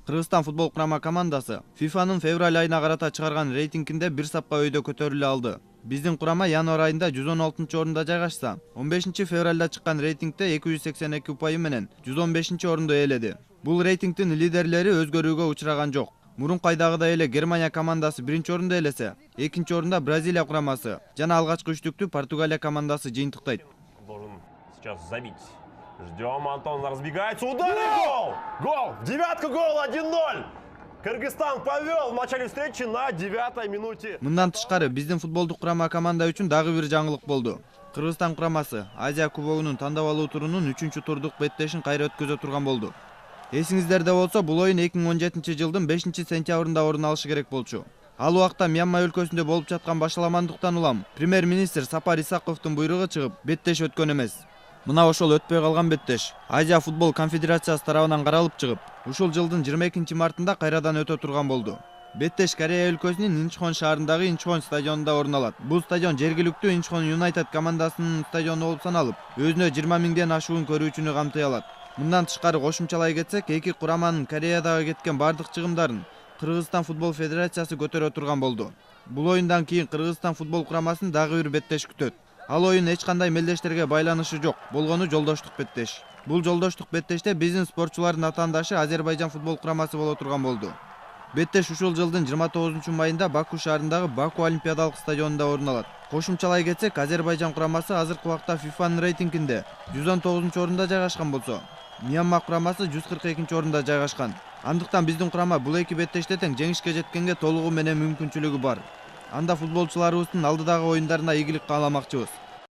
Кыргызстан футбол курама командасы ФИФАнын февраль айына карата чыгарган рейтингинде бир сапка өйдө көтөрүлө алды. Биздин курама январь айында 116-орунда жайгашса, 15-февралда чыккан рейтингде 282 упайы менен 115-орунду ээледи. Бул рейтингдин лидерлери өзгөрүүгө учураган жок. Мурунку айдагыдай эле Германия командасы 1-орунду ээлесе, 2-орунда Бразилия курамасы жана алгачкы үчтүктү Португалия командасы жыйынтыктайт. Должен сейчас забить. Ждем, Антон разбегается. Удар и гол! Гол! Девятка гол! 1-0! Кыргызстан повел в начале встречи на 9-й минуте. Мындан тышкары биздин футболдук курама команда үчүн дагы бир жаңылык болду. Кыргызстан курамасы Азия кубогунун тандап алуу турунун 3-турдук беттешин кайра өткөзө турган болду. Эсиңиздерде болсо, бул оюн 2017-жылдын 5-сентябрында орун алышы керек болчу. Ал убакта Мьянма өлкөсүндө болуп жаткан башаламандыктан улам премьер-министр Сапар Исаковдун буйругу чыгып, беттеш өткөн эмес. Мына ошол өтпөй калган беттеш Азия футбол конфедерациясы тарабынан каралып чыгып, ушул жылдын 22-мартында кайрадан өтө турган болду. Беттеш Корея өлкөсүнүн Инчхон шаарындагы Инчхон стадионунда орун алат. Бул стадион жергиликтүү Инчхон Юнайтед командасынын стадиону болуп саналып, өзүнө 20 миңден ашуун көрүүчүнү камтый алат. Мындан тышкары кошумчалай кетсек, эки кураманын Кореядагы кеткен бардык чыгымдарын Кыргызстан футбол федерациясы көтөрө турган болду. Бул оюндан кийин Кыргызстан футбол курамасын дагы бир беттеш күтөт. Ал оюн эч кандай мелдештерге байланышы жок, болгону жолдоштук беттеш. Бул жолдоштук беттеште биздин спортчулардын атаандашы Азербайжан футбол курамасы боло турган болду. Беттеш ушул жылдын 29-майында Баку шаарындагы Баку олимпиадалык стадионунда орун алат. Кошумчалай кетсек, Азербайжан курамасы азыркы убакта ФИФАнын рейтингинде 119-орунда жайгашкан болсо, Мьянма курамасы 142-орунда жайгашкан. Андыктан биздин курама бул эки беттеште тең жеңишке жеткенге толугу менен мүмкүнчүлүгү бар. Анда футболчуларыбыздын алдыдагы оюндарына ийгилик кааламакчыбыз.